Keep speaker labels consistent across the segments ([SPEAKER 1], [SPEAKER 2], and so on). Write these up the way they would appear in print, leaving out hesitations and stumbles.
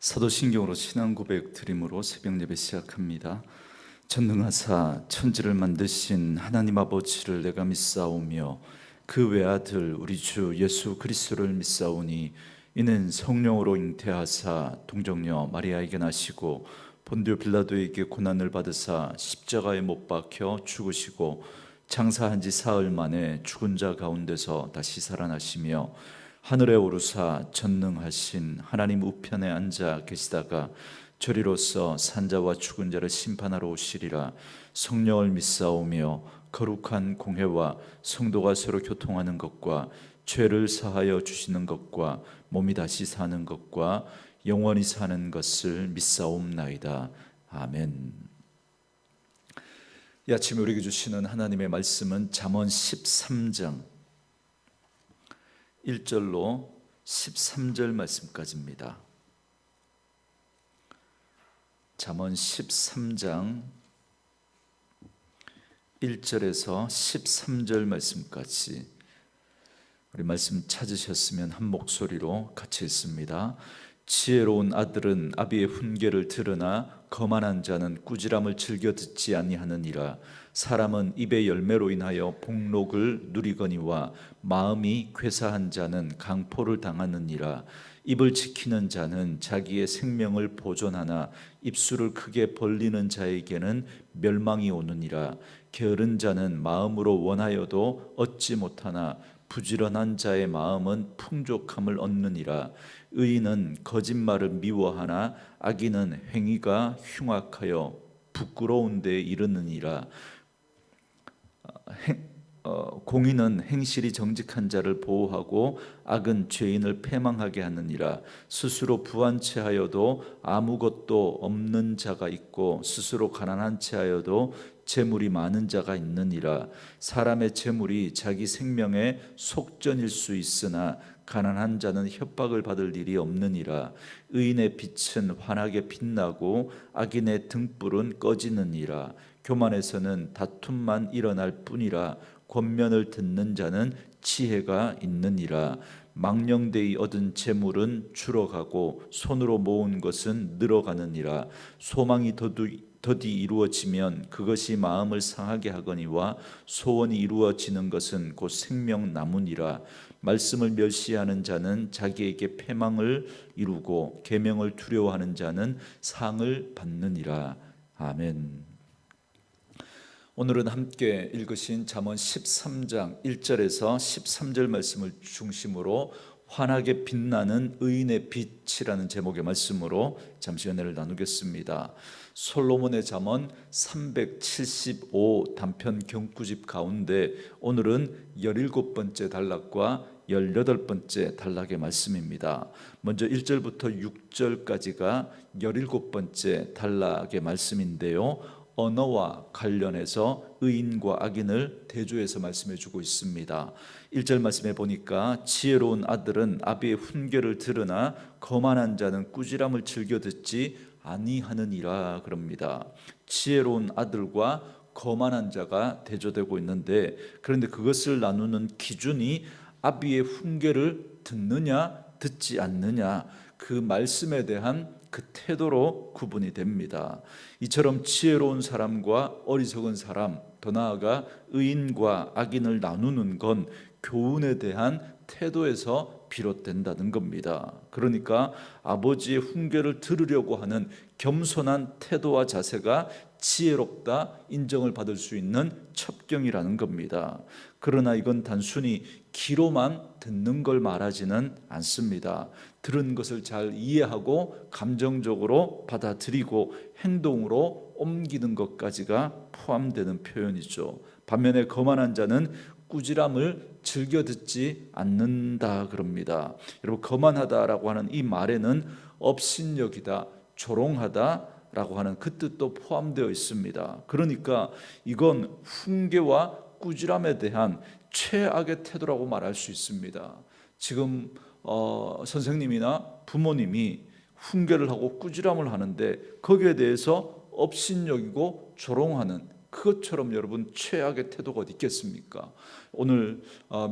[SPEAKER 1] 사도신경으로 신앙 고백 드림으로 새벽 예배 시작합니다. 전능하사 천지를 만드신 하나님 아버지를 내가 믿사오며 그 외아들 우리 주 예수 그리스도를 믿사오니 이는 성령으로 잉태하사 동정녀 마리아에게 나시고 본디오 빌라도에게 고난을 받으사 십자가에 못 박혀 죽으시고 장사한 지 사흘 만에 죽은 자 가운데서 다시 살아나시며 하늘에 오르사 전능하신 하나님 우편에 앉아 계시다가 저리로서 산자와 죽은 자를 심판하러 오시리라. 성령을 믿사오며 거룩한 공회와 성도가 서로 교통하는 것과 죄를 사하여 주시는 것과 몸이 다시 사는 것과 영원히 사는 것을 믿사옵나이다. 아멘. 이 아침에 우리에게 주시는 하나님의 말씀은 잠언 13장 1절로 13절 말씀까지입니다. 잠언 13장 1절에서 13절 말씀까지 우리 말씀 찾으셨으면 한 목소리로 같이 읽습니다. 지혜로운 아들은 아비의 훈계를 들으나 거만한 자는 꾸지람을 즐겨 듣지 아니하느니라. 사람은 입의 열매로 인하여 복록을 누리거니와 마음이 괴사한 자는 강포를 당하느니라. 입을 지키는 자는 자기의 생명을 보존하나 입술을 크게 벌리는 자에게는 멸망이 오느니라. 게으른 자는 마음으로 원하여도 얻지 못하나 부지런한 자의 마음은 풍족함을 얻느니라. 의인은 거짓말을 미워하나 악인은 행위가 흉악하여 부끄러운 데 이르느니라. 공의는 행실이 정직한 자를 보호하고 악은 죄인을 패망하게 하느니라. 스스로 부한 채하여도 아무것도 없는 자가 있고 스스로 가난한 채하여도 재물이 많은 자가 있느니라. 사람의 재물이 자기 생명의 속전일 수 있으나 가난한 자는 협박을 받을 일이 없느니라. 의인의 빛은 환하게 빛나고 악인의 등불은 꺼지느니라. 교만에서는 다툼만 일어날 뿐이라. 권면을 듣는 자는 지혜가 있느니라. 망령되이 얻은 재물은 줄어가고 손으로 모은 것은 늘어가느니라. 소망이 더디 이루어지면 그것이 마음을 상하게 하거니와 소원이 이루어지는 것은 곧 생명나무니라. 말씀을 멸시하는 자는 자기에게 패망을 이루고 계명을 두려워하는 자는 상을 받느니라. 아멘. 오늘은 함께 읽으신 잠언 13장 1절에서 13절 말씀을 중심으로 환하게 빛나는 의인의 빛이라는 제목의 말씀으로 잠시 은혜를 나누겠습니다. 솔로몬의 잠언 375 단편 경구집 가운데 오늘은 17번째 단락과 18번째 단락의 말씀입니다. 먼저 1절부터 6절까지가 17번째 단락의 말씀인데요, 언어와 관련해서 의인과 악인을 대조해서 말씀해 주고 있습니다. 1절 말씀해 보니까 지혜로운 아들은 아비의 훈계를 들으나 거만한 자는 꾸지람을 즐겨 듣지 아니하느니라 그럽니다. 지혜로운 아들과 거만한 자가 대조되고 있는데, 그런데 그것을 나누는 기준이 아비의 훈계를 듣느냐 듣지 않느냐, 그 말씀에 대한 그 태도로 구분이 됩니다. 이처럼 지혜로운 사람과 어리석은 사람, 더 나아가 의인과 악인을 나누는 건 교훈에 대한 태도에서 비롯된다는 겁니다. 그러니까 아버지의 훈계를 들으려고 하는 겸손한 태도와 자세가 지혜롭다 인정을 받을 수 있는 첩경이라는 겁니다. 그러나 이건 단순히 귀로만 듣는 걸 말하지는 않습니다. 들은 것을 잘 이해하고 감정적으로 받아들이고 행동으로 옮기는 것까지가 포함되는 표현이죠. 반면에 거만한 자는 꾸지람을 즐겨 듣지 않는다 그럽니다. 여러분, 거만하다라고 하는 이 말에는 업신여기다, 조롱하다라고 하는 그 뜻도 포함되어 있습니다. 그러니까 이건 훈계와 꾸지람에 대한 최악의 태도라고 말할 수 있습니다. 지금 선생님이나 부모님이 훈계를 하고 꾸지람을 하는데 거기에 대해서 업신여기고 조롱하는 그것처럼 여러분 최악의 태도가 어디 있겠습니까? 오늘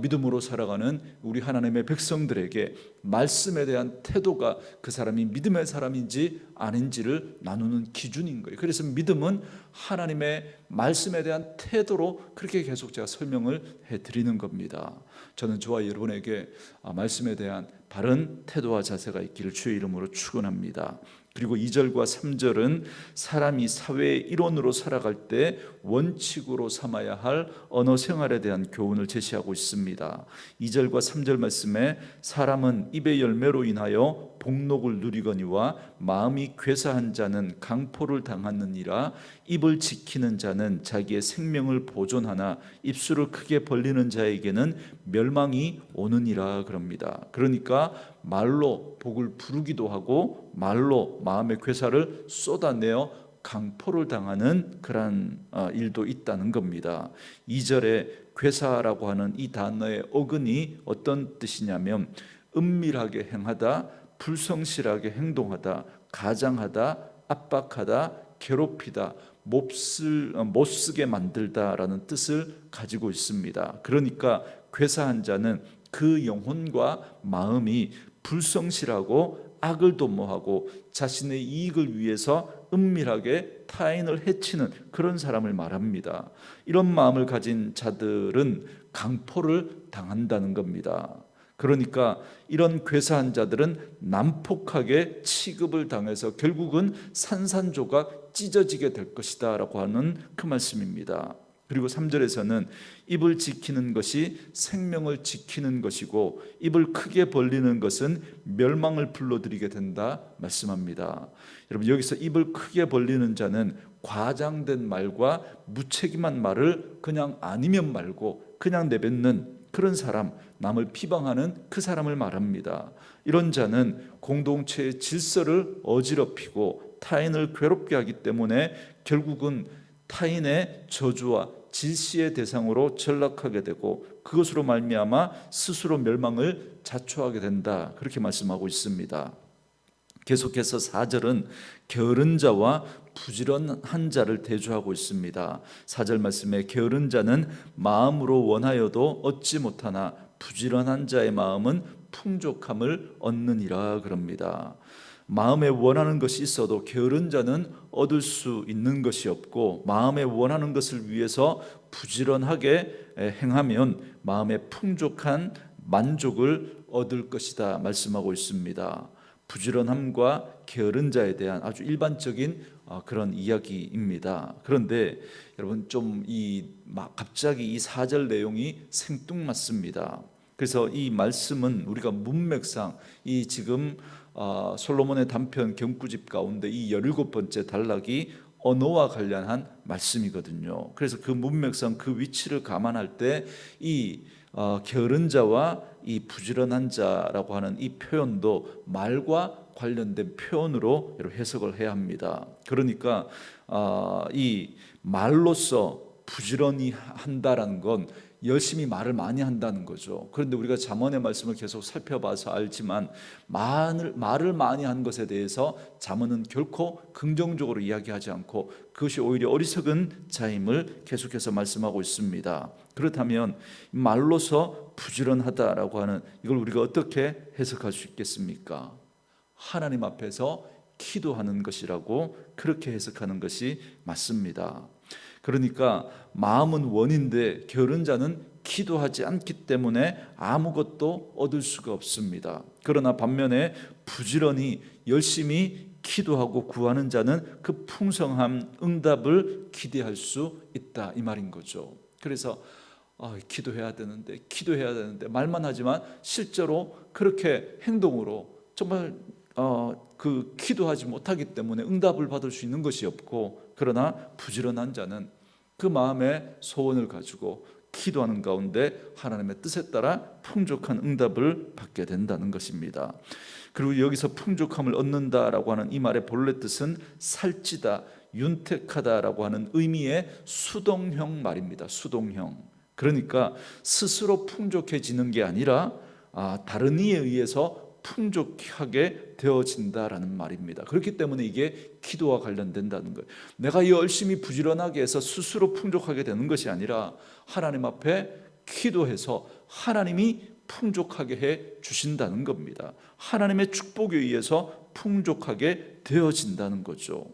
[SPEAKER 1] 믿음으로 살아가는 우리 하나님의 백성들에게 말씀에 대한 태도가 그 사람이 믿음의 사람인지 아닌지를 나누는 기준인 거예요. 그래서 믿음은 하나님의 말씀에 대한 태도로 그렇게 계속 제가 설명을 해드리는 겁니다. 저는 저와 여러분에게 말씀에 대한 바른 태도와 자세가 있기를 주의 이름으로 축원합니다. 그리고 2절과 3절은 사람이 사회의 일원으로 살아갈 때 원칙으로 삼아야 할 언어 생활에 대한 교훈을 제시하고 있습니다. 2절과 3절 말씀에 사람은 입의 열매로 인하여 복록을 누리거니와 마음이 괴사한 자는 강포를 당하느니라. 입을 지키는 자는 자기의 생명을 보존하나 입술을 크게 벌리는 자에게는 멸망이 오느니라 그럽니다. 그러니까 말로 복을 부르기도 하고 말로 마음의 괴사를 쏟아내어 강포를 당하는 그런 일도 있다는 겁니다. 2절에 괴사라고 하는 이 단어의 어근이 어떤 뜻이냐면 은밀하게 행하다, 불성실하게 행동하다, 가장하다, 압박하다, 괴롭히다, 못쓰게 만들다라는 뜻을 가지고 있습니다. 그러니까 괴사한 자는 그 영혼과 마음이 불성실하고 악을 도모하고 자신의 이익을 위해서 은밀하게 타인을 해치는 그런 사람을 말합니다. 이런 마음을 가진 자들은 강포를 당한다는 겁니다. 그러니까 이런 괴사한 자들은 난폭하게 취급을 당해서 결국은 산산조각 찢어지게 될 것이다 라고 하는 그 말씀입니다. 그리고 3절에서는 입을 지키는 것이 생명을 지키는 것이고 입을 크게 벌리는 것은 멸망을 불러들이게 된다 말씀합니다. 여러분, 여기서 입을 크게 벌리는 자는 과장된 말과 무책임한 말을 그냥 아니면 말고 그냥 내뱉는 그런 사람, 남을 비방하는 그 사람을 말합니다. 이런 자는 공동체의 질서를 어지럽히고 타인을 괴롭게 하기 때문에 결국은 타인의 저주와 질시의 대상으로 전락하게 되고 그것으로 말미암아 스스로 멸망을 자초하게 된다, 그렇게 말씀하고 있습니다. 계속해서 4절은 게으른 자와 부지런한 자를 대조하고 있습니다. 4절 말씀에 게으른 자는 마음으로 원하여도 얻지 못하나 부지런한 자의 마음은 풍족함을 얻느니라 그럽니다. 마음에 원하는 것이 있어도 게으른 자는 얻을 수 있는 것이 없고 마음에 원하는 것을 위해서 부지런하게 행하면 마음에 풍족한 만족을 얻을 것이다 말씀하고 있습니다. 부지런함과 게으른 자에 대한 아주 일반적인 그런 이야기입니다. 그런데 여러분 좀 갑자기 이 4절 내용이 생뚱맞습니다. 그래서 이 말씀은 우리가 문맥상 이 지금 솔로몬의 단편 경구집 가운데 이 17번째 단락이 언어와 관련한 말씀이거든요. 그래서 그 문맥상 그 위치를 감안할 때 이 게으른 자와 이 부지런한 자라고 하는 이 표현도 말과 관련된 표현으로 해석을 해야 합니다. 그러니까 이 말로서 부지런히 한다라는 건 열심히 말을 많이 한다는 거죠. 그런데 우리가 잠언의 말씀을 계속 살펴봐서 알지만 말을 많이 한 것에 대해서 잠언은 결코 긍정적으로 이야기하지 않고 그것이 오히려 어리석은 자임을 계속해서 말씀하고 있습니다. 그렇다면 말로서 부지런하다라고 하는 이걸 우리가 어떻게 해석할 수 있겠습니까? 하나님 앞에서 기도하는 것이라고 그렇게 해석하는 것이 맞습니다. 그러니까 마음은 원인데 게으른 자는 기도하지 않기 때문에 아무것도 얻을 수가 없습니다. 그러나 반면에 부지런히 열심히 기도하고 구하는 자는 그 풍성한 응답을 기대할 수 있다, 이 말인 거죠. 그래서 기도해야 되는데 말만 하지만 실제로 그렇게 행동으로 정말 그 기도하지 못하기 때문에 응답을 받을 수 있는 것이 없고, 그러나 부지런한 자는 그 마음의 소원을 가지고 기도하는 가운데 하나님의 뜻에 따라 풍족한 응답을 받게 된다는 것입니다. 그리고 여기서 풍족함을 얻는다라고 하는 이 말의 본래 뜻은 살찌다, 윤택하다라고 하는 의미의 수동형 말입니다. 수동형. 그러니까 스스로 풍족해지는 게 아니라 다른 이에 의해서 풍족하게 되어진다라는 말입니다. 그렇기 때문에 이게 기도와 관련된다는 거예요. 내가 열심히 부지런하게 해서 스스로 풍족하게 되는 것이 아니라 하나님 앞에 기도해서 하나님이 풍족하게 해 주신다는 겁니다. 하나님의 축복에 의해서 풍족하게 되어진다는 거죠.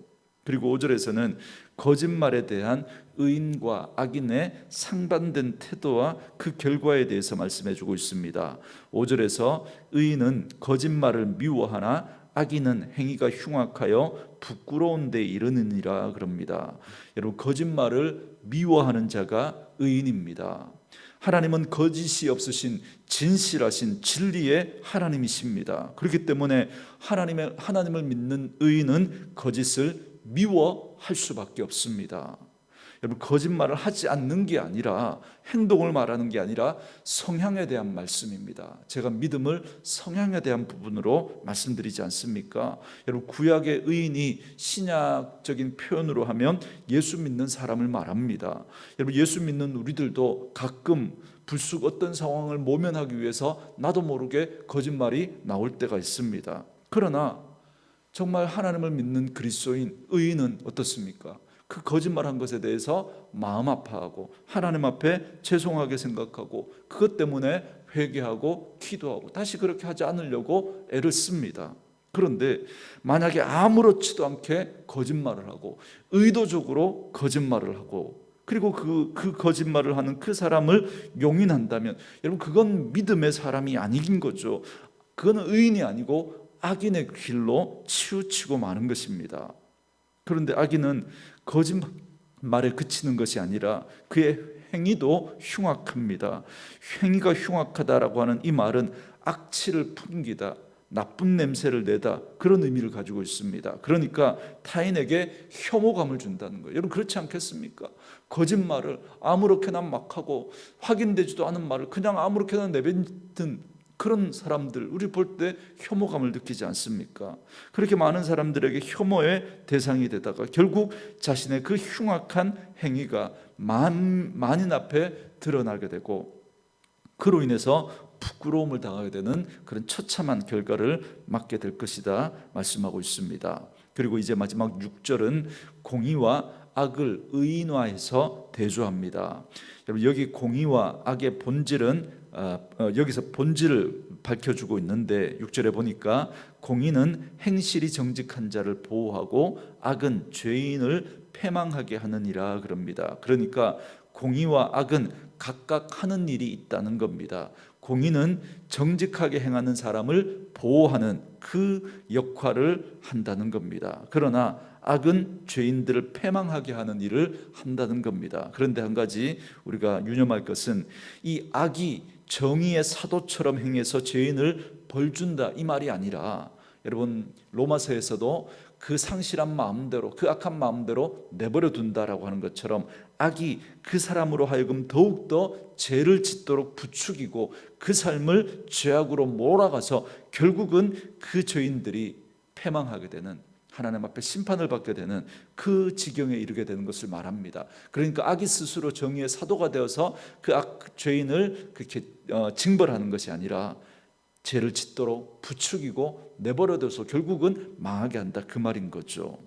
[SPEAKER 1] 그리고 5절에서는 거짓말에 대한 의인과 악인의 상반된 태도와 그 결과에 대해서 말씀해 주고 있습니다. 5절에서 의인은 거짓말을 미워하나 악인은 행위가 흉악하여 부끄러운 데 이르느니라 그럽니다. 여러분, 거짓말을 미워하는 자가 의인입니다. 하나님은 거짓이 없으신 진실하신 진리의 하나님이십니다. 그렇기 때문에 하나님을 믿는 의인은 거짓을 미워할 수밖에 없습니다. 여러분, 거짓말을 하지 않는 게 아니라, 행동을 말하는 게 아니라 성향에 대한 말씀입니다. 제가 믿음을 성향에 대한 부분으로 말씀드리지 않습니까? 여러분, 구약의 의인이 신약적인 표현으로 하면 예수 믿는 사람을 말합니다. 여러분, 예수 믿는 우리들도 가끔 불쑥 어떤 상황을 모면하기 위해서 나도 모르게 거짓말이 나올 때가 있습니다. 그러나 정말 하나님을 믿는 그리스도인 의인은 어떻습니까? 그 거짓말한 것에 대해서 마음 아파하고 하나님 앞에 죄송하게 생각하고 그것 때문에 회개하고 기도하고 다시 그렇게 하지 않으려고 애를 씁니다. 그런데 만약에 아무렇지도 않게 거짓말을 하고 의도적으로 거짓말을 하고 그리고 그 거짓말을 하는 그 사람을 용인한다면 여러분, 그건 믿음의 사람이 아닌 거죠. 그건 의인이 아니고 악인의 길로 치우치고 마는 것입니다. 그런데 악인은 거짓말에 그치는 것이 아니라 그의 행위도 흉악합니다. 행위가 흉악하다라고 하는 이 말은 악취를 풍기다, 나쁜 냄새를 내다, 그런 의미를 가지고 있습니다. 그러니까 타인에게 혐오감을 준다는 거예요. 여러분, 그렇지 않겠습니까? 거짓말을 아무렇게나 막 하고 확인되지도 않은 말을 그냥 아무렇게나 내뱉는 그런 사람들, 우리 볼 때 혐오감을 느끼지 않습니까? 그렇게 많은 사람들에게 혐오의 대상이 되다가 결국 자신의 그 흉악한 행위가 만인 앞에 드러나게 되고 그로 인해서 부끄러움을 당하게 되는 그런 처참한 결과를 맞게 될 것이다 말씀하고 있습니다. 그리고 이제 마지막 6절은 공의와 악을 의인화해서 대조합니다. 여러분, 여기 공의와 악의 본질은 여기서 본질을 밝혀주고 있는데 6절에 보니까 공의는 행실이 정직한 자를 보호하고 악은 죄인을 패망하게 하느니라 그럽니다. 그러니까 공의와 악은 각각 하는 일이 있다는 겁니다. 공의는 정직하게 행하는 사람을 보호하는 그 역할을 한다는 겁니다. 그러나 악은 죄인들을 패망하게 하는 일을 한다는 겁니다. 그런데 한 가지 우리가 유념할 것은 이 악이 정의의 사도처럼 행해서 죄인을 벌준다 이 말이 아니라, 여러분, 로마서에서도 그 상실한 마음대로, 그 악한 마음대로 내버려 둔다라고 하는 것처럼 악이 그 사람으로 하여금 더욱더 죄를 짓도록 부추기고 그 삶을 죄악으로 몰아가서 결국은 그 죄인들이 패망하게 되는, 하나님 앞에 심판을 받게 되는 그 지경에 이르게 되는 것을 말합니다. 그러니까 악이 스스로 정의의 사도가 되어서 그 죄인을 그렇게 징벌하는 것이 아니라 죄를 짓도록 부추기고 내버려둬서 결국은 망하게 한다, 그 말인 거죠.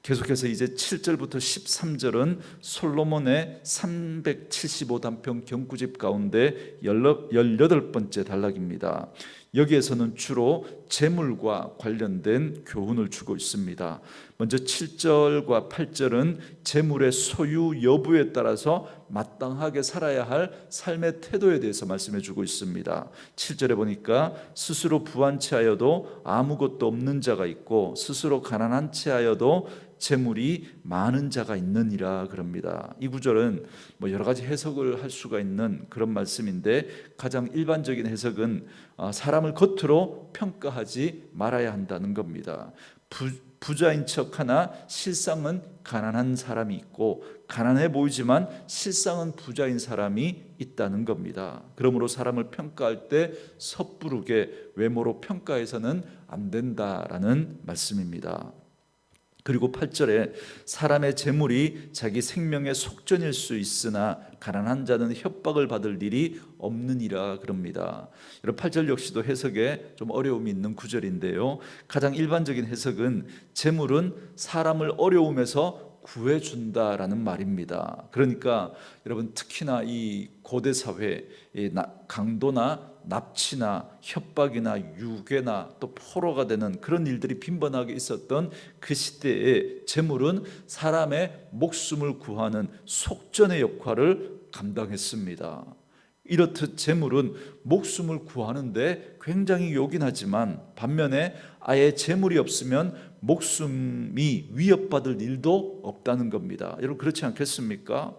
[SPEAKER 1] 계속해서 이제 7절부터 13절은 솔로몬의 375단편 경구집 가운데 18번째 단락입니다. 여기에서는 주로 재물과 관련된 교훈을 주고 있습니다. 먼저 7절과 8절은 재물의 소유 여부에 따라서 마땅하게 살아야 할 삶의 태도에 대해서 말씀해 주고 있습니다. 7절에 보니까 스스로 부한 채하여도 아무것도 없는 자가 있고 스스로 가난한 채하여도 재물이 많은 자가 있느니라 그럽니다. 이 구절은 여러 가지 해석을 할 수가 있는 그런 말씀인데 가장 일반적인 해석은 사람을 겉으로 평가하지 말아야 한다는 겁니다. 부자인 척하나 실상은 가난한 사람이 있고 가난해 보이지만 실상은 부자인 사람이 있다는 겁니다. 그러므로 사람을 평가할 때 섣부르게 외모로 평가해서는 안 된다라는 말씀입니다. 그리고 8절에 사람의 재물이 자기 생명의 속전일 수 있으나 가난한 자는 협박을 받을 일이 없느니라 그럽니다. 여러분, 8절 역시도 해석에 좀 어려움이 있는 구절인데요. 가장 일반적인 해석은 재물은 사람을 어려움에서 구해준다라는 말입니다. 그러니까 여러분, 특히나 이 고대 사회, 강도나 납치나 협박이나 유괴나 또 포로가 되는 그런 일들이 빈번하게 있었던 그 시대에 재물은 사람의 목숨을 구하는 속전의 역할을 감당했습니다. 이렇듯 재물은 목숨을 구하는데 굉장히 요긴하지만, 반면에 아예 재물이 없으면 목숨이 위협받을 일도 없다는 겁니다. 여러분, 그렇지 않겠습니까?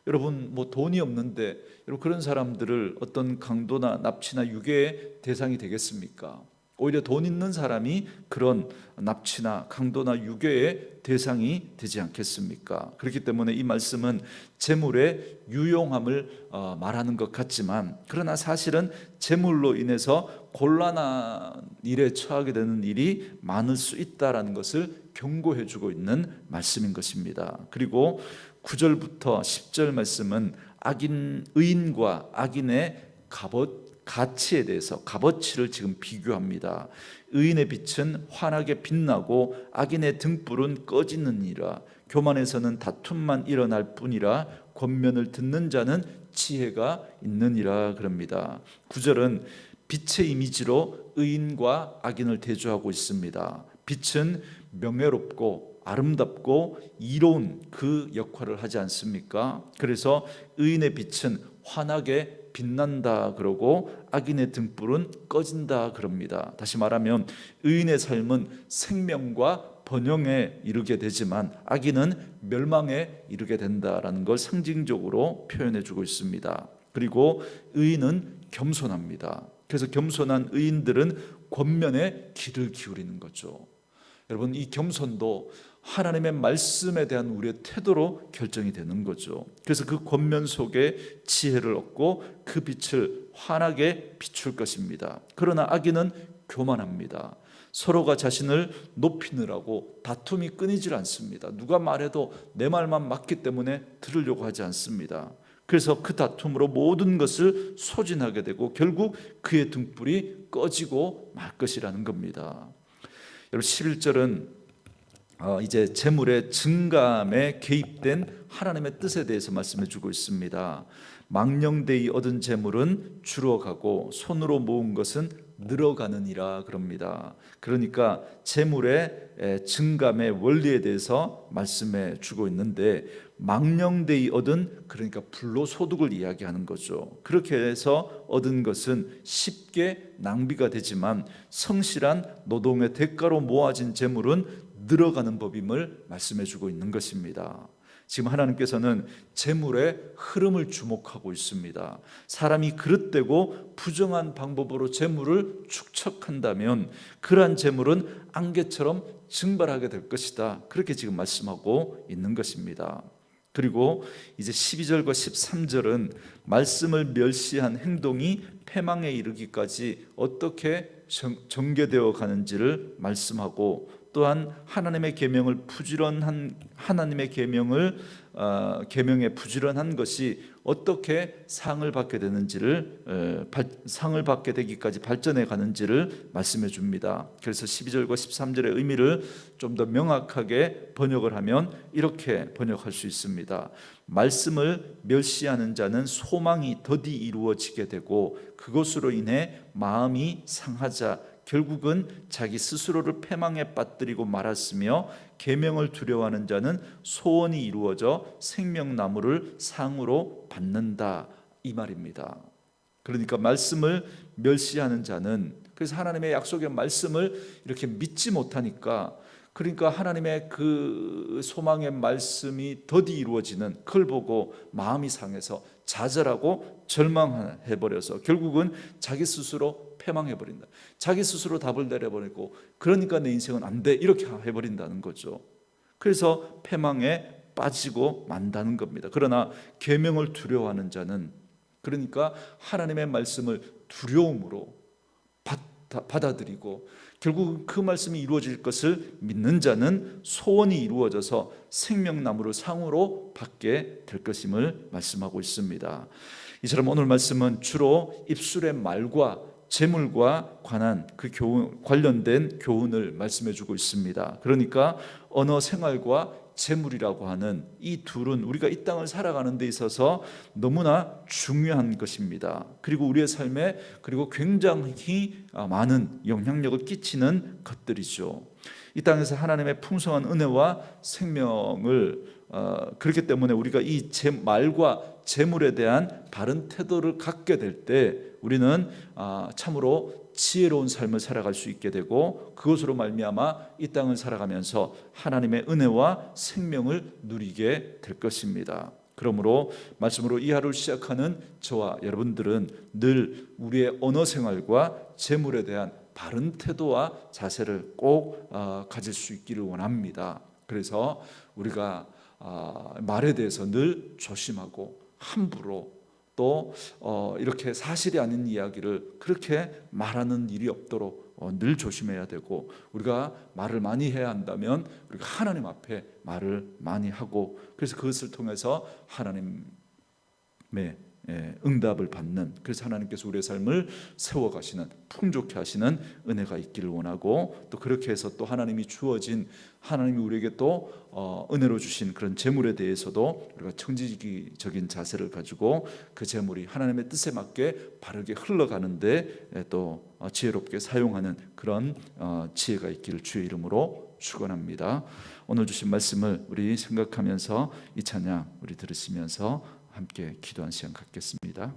[SPEAKER 1] 여러분, 뭐 돈이 없는데 여러분, 그런 사람들을 어떤 강도나 납치나 유괴의 대상이 되겠습니까? 오히려 돈 있는 사람이 그런 납치나 강도나 유괴의 대상이 되지 않겠습니까? 그렇기 때문에 이 말씀은 재물의 유용함을 말하는 것 같지만, 그러나 사실은 재물로 인해서 곤란한 일에 처하게 되는 일이 많을 수 있다는 것을 경고해 주고 있는 말씀인 것입니다. 그리고 9절부터 10절 말씀은 의인과 악인의 가치에 대해서, 값어치를 지금 비교합니다. 의인의 빛은 환하게 빛나고 악인의 등불은 꺼지느니라. 교만에서는 다툼만 일어날 뿐이라 권면을 듣는 자는 지혜가 있느니라 그럽니다. 9절은 빛의 이미지로 의인과 악인을 대조하고 있습니다. 빛은 명예롭고 아름답고 이로운 그 역할을 하지 않습니까? 그래서 의인의 빛은 환하게 빛난다 그러고 악인의 등불은 꺼진다 그럽니다. 다시 말하면 의인의 삶은 생명과 번영에 이르게 되지만 악인은 멸망에 이르게 된다라는 걸 상징적으로 표현해 주고 있습니다. 그리고 의인은 겸손합니다. 그래서 겸손한 의인들은 권면에 귀를 기울이는 거죠. 여러분, 이 겸손도 하나님의 말씀에 대한 우리의 태도로 결정이 되는 거죠. 그래서 그 권면 속에 지혜를 얻고 그 빛을 환하게 비출 것입니다. 그러나 악인은 교만합니다. 서로가 자신을 높이느라고 다툼이 끊이질 않습니다. 누가 말해도 내 말만 맞기 때문에 들으려고 하지 않습니다. 그래서 그 다툼으로 모든 것을 소진하게 되고 결국 그의 등불이 꺼지고 말 것이라는 겁니다. 여러분, 11절은 이제 재물의 증감에 개입된 하나님의 뜻에 대해서 말씀해 주고 있습니다. 망령되이 얻은 재물은 줄어가고 손으로 모은 것은 늘어가느니라 그럽니다. 그러니까 재물의 증감의 원리에 대해서 말씀해 주고 있는데, 망령되이 얻은, 그러니까 불로소득을 이야기하는 거죠. 그렇게 해서 얻은 것은 쉽게 낭비가 되지만 성실한 노동의 대가로 모아진 재물은 늘어가는 법임을 말씀해 주고 있는 것입니다. 지금 하나님께서는 재물의 흐름을 주목하고 있습니다. 사람이 그릇되고 부정한 방법으로 재물을 축적한다면 그러한 재물은 안개처럼 증발하게 될 것이다. 그렇게 지금 말씀하고 있는 것입니다. 그리고 이제 12절과 13절은 말씀을 멸시한 행동이 패망에 이르기까지 어떻게 전개되어 가는지를 말씀하고, 또한 하나님의 계명을 하나님의 계명에 부지런한 것이 어떻게 상을 받게 되기까지 발전해 가는지를 말씀해 줍니다. 그래서 12절과 13절의 의미를 좀 더 명확하게 번역을 하면 이렇게 번역할 수 있습니다. 말씀을 멸시하는 자는 소망이 더디 이루어지게 되고 그것으로 인해 마음이 상하자 결국은 자기 스스로를 패망에 빠뜨리고 말았으며, 계명을 두려워하는 자는 소원이 이루어져 생명나무를 상으로 받는다, 이 말입니다. 그러니까 말씀을 멸시하는 자는, 그래서 하나님의 약속의 말씀을 이렇게 믿지 못하니까, 그러니까 하나님의 그 소망의 말씀이 더디 이루어지는 그걸 보고 마음이 상해서 좌절하고 절망해버려서 결국은 자기 스스로 패망해버린다. 자기 스스로 답을 내려버리고, 그러니까 내 인생은 안 돼, 이렇게 해버린다는 거죠. 그래서 패망에 빠지고 만다는 겁니다. 그러나 계명을 두려워하는 자는, 그러니까 하나님의 말씀을 두려움으로 받아들이고 결국 그 말씀이 이루어질 것을 믿는 자는 소원이 이루어져서 생명나무를 상으로 받게 될 것임을 말씀하고 있습니다. 이처럼 오늘 말씀은 주로 입술의 말과 재물과 관한 관련된 교훈을 말씀해 주고 있습니다. 그러니까 언어 생활과 재물이라고 하는 이 둘은 우리가 이 땅을 살아가는 데 있어서 너무나 중요한 것입니다. 그리고 우리의 삶에 그리고 굉장히 많은 영향력을 끼치는 것들이죠. 이 땅에서 하나님의 풍성한 은혜와 생명을 그렇기 때문에 우리가 이 말과 재물에 대한 바른 태도를 갖게 될 때 우리는 참으로 지혜로운 삶을 살아갈 수 있게 되고 그것으로 말미암아 이 땅을 살아가면서 하나님의 은혜와 생명을 누리게 될 것입니다. 그러므로 말씀으로 이 하루를 시작하는 저와 여러분들은 늘 우리의 언어 생활과 재물에 대한 바른 태도와 자세를 꼭 가질 수 있기를 원합니다. 그래서 우리가 말에 대해서 늘 조심하고 함부로 또 이렇게 사실이 아닌 이야기를 그렇게 말하는 일이 없도록 늘 조심해야 되고, 우리가 말을 많이 해야 한다면 우리가 하나님 앞에 말을 많이 하고, 그래서 그것을 통해서 하나님의 응답을 받는, 그래서 하나님께서 우리의 삶을 세워가시는, 풍족해 하시는 은혜가 있기를 원하고, 또 그렇게 해서 또 하나님이 주어진, 하나님이 우리에게 또 은혜로 주신 그런 재물에 대해서도 우리가 청지기적인 자세를 가지고 그 재물이 하나님의 뜻에 맞게 바르게 흘러가는데 또 지혜롭게 사용하는 그런 지혜가 있기를 주의 이름으로 축원합니다. 오늘 주신 말씀을 우리 생각하면서 이 찬양 우리 들으시면서 함께 기도한 시간 갖겠습니다.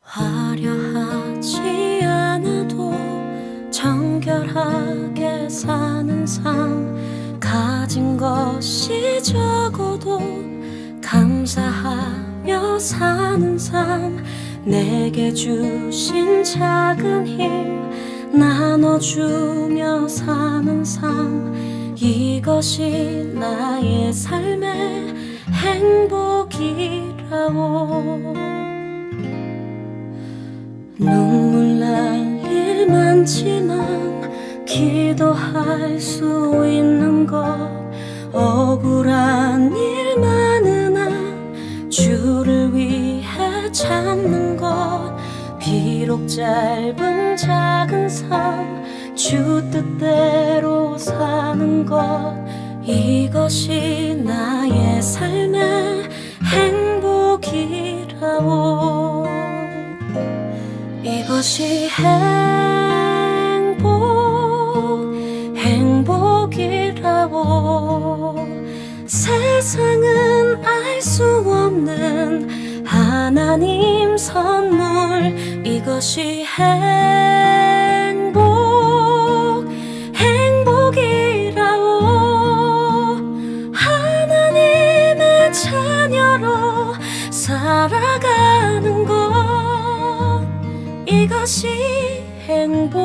[SPEAKER 2] 화려하지 않아도 정결하게 사는 삶, 가진 것이 적어도 감사하며 사는 삶, 내게 주신 작은 힘 나눠주며 사는 삶, 이것이 나의 삶의 행복이라오. 눈물 날 일 많지만 기도할 수 있는 것, 억울한 일 많으나 주를 위해 참는 것, 비록 짧은 작은 삶 주 뜻대로 사는 것, 이것이 나의 삶의 행복이라오. 이것이 행복이라고. 세상은 알 수 없는 하나님 선물, 이것이 행복. 살아가는 것 이것이 행복이라오.